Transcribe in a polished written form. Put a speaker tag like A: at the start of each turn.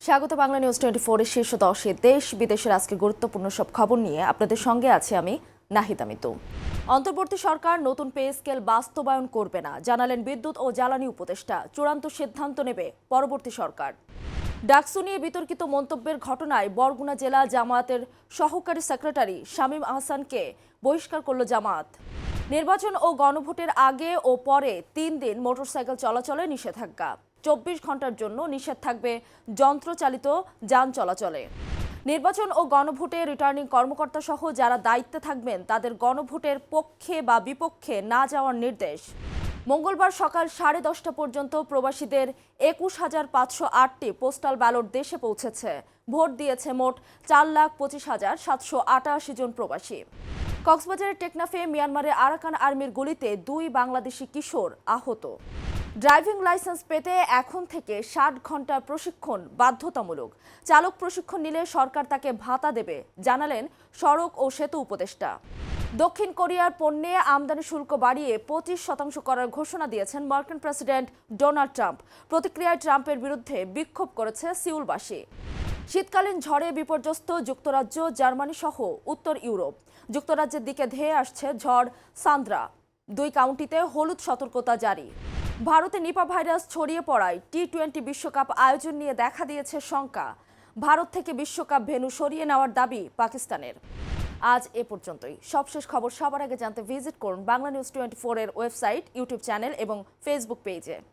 A: স্বাগত বাংলা নিউজ 24 এর শীর্ষ 10-এ দেশ বিদেশের আজকে গুরুত্বপূর্ণ সব খবর নিয়ে আপনাদের সঙ্গে আছি আমি নাহিদা মিতু। অন্তর্বর্তী সরকার নতুন পে স্কেল বাস্তবায়ন করবে না জানালেন বিদ্যুৎ ও জ্বালানি উপদেষ্টা। চূড়ান্ত সিদ্ধান্ত নেবে পরবর্তী সরকার। ডাকসু নিয়ে বিতর্কিত মন্তব্যের ঘটনায় বরগুনা জেলা জামায়াতের সহকারী সেক্রেটারি শামীম আহসানকে বহিষ্কার করল জামায়াত। নির্বাচন ও গণভোটের আগে ও পরে 3 দিন মোটরসাইকেল চলাচলে নিষেধাজ্ঞা। 24 ঘন্টার জন্য নিষেধ থাকবে যন্ত্রচালিত যান চলাচলে। নির্বাচন ও গণভোটে রিটার্নিং কর্মকর্তা সহ যারা দায়িত্বে থাকবেন তাদের গণভোটের পক্ষে বা বিপক্ষে না যাওয়ার নির্দেশ। মঙ্গলবার সকাল 10:30 পর্যন্ত প্রবাসীদের 21,508টি পোস্টাল ব্যালট দেশে পৌঁছেছে। ভোট দিয়েছে মোট 4,25,788 জন প্রবাসী। কক্সবাজারের টেকনাফে মিয়ানমারের আরাকান আর্মির গুলিতে 2 বাংলাদেশি কিশোর আহত। ড্রাইভিং লাইসেন্স পেতে এখন থেকে 60 ঘন্টা প্রশিক্ষণ বাধ্যতামূলক। চালক প্রশিক্ষণ নিলে সরকার তাকে ভাতা দেবে জানালেন সড়ক ও সেতু উপদেষ্টা। দক্ষিণ কোরিয়ার পণ্যে আমদানি শুল্ক বাড়িয়ে 25% করার ঘোষণা দিয়েছেন মার্কিন প্রেসিডেন্ট ডোনাল্ড ট্রাম্প। প্রতিক্রিয়ায় ট্রাম্পের বিরুদ্ধে বিক্ষোভ করেছে সিউলবাসী। শীতকালীন ঝড়ে বিপর্যস্ত যুক্তরাজ্য, জার্মানি সহ উত্তর ইউরোপ। যুক্তরাজ্যের দিকে ধেয়ে আসছে ঝড় সান্দ্রা। 2 কাউন্টিতে হলুদ সতর্কতা জারি। ভারতে নিপা ভাইরাস ছড়িয়ে পড়ায় টি-20 বিশ্বকাপ আয়োজন নিয়ে দেখা দিয়েছে শঙ্কা। ভারত থেকে বিশ্বকাপ ভেন্যু সরিয়ে নেওয়ার দাবি পাকিস্তানের। আজ এ পর্যন্তই। সবশেষ খবর সবার আগে জানতে ভিজিট করুন বাংলা নিউজ 24 এর ওয়েবসাইট, ইউটিউব চ্যানেল এবং ফেসবুক পেজে।